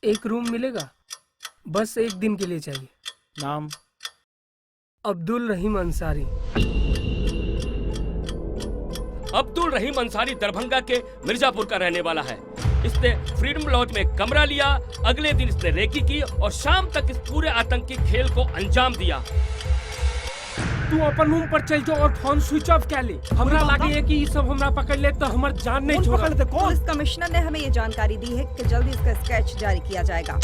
एक रूम मिलेगा? बस एक दिन के लिए चाहिए। नाम? अब्दुल रहीम अंसारी। अब्दुल रहीम अंसारी दरभंगा के मिर्जापुर का रहने वाला है। इसने फ्रीडम लॉज में कमरा लिया, अगले दिन इसने रेकी की और शाम तक इस पूरे आतंकी खेल को अंजाम दिया। तू अपन रूम पर चल जाओ और फोन स्विच ऑफ कर ले। हमरा लागे है कि ये सब हमरा पकड़ ले तो हमर जान नहीं छोड़ा। पुलिस कमिश्नर ने हमें ये जानकारी दी है कि जल्दी इसका स्केच जारी किया जाएगा।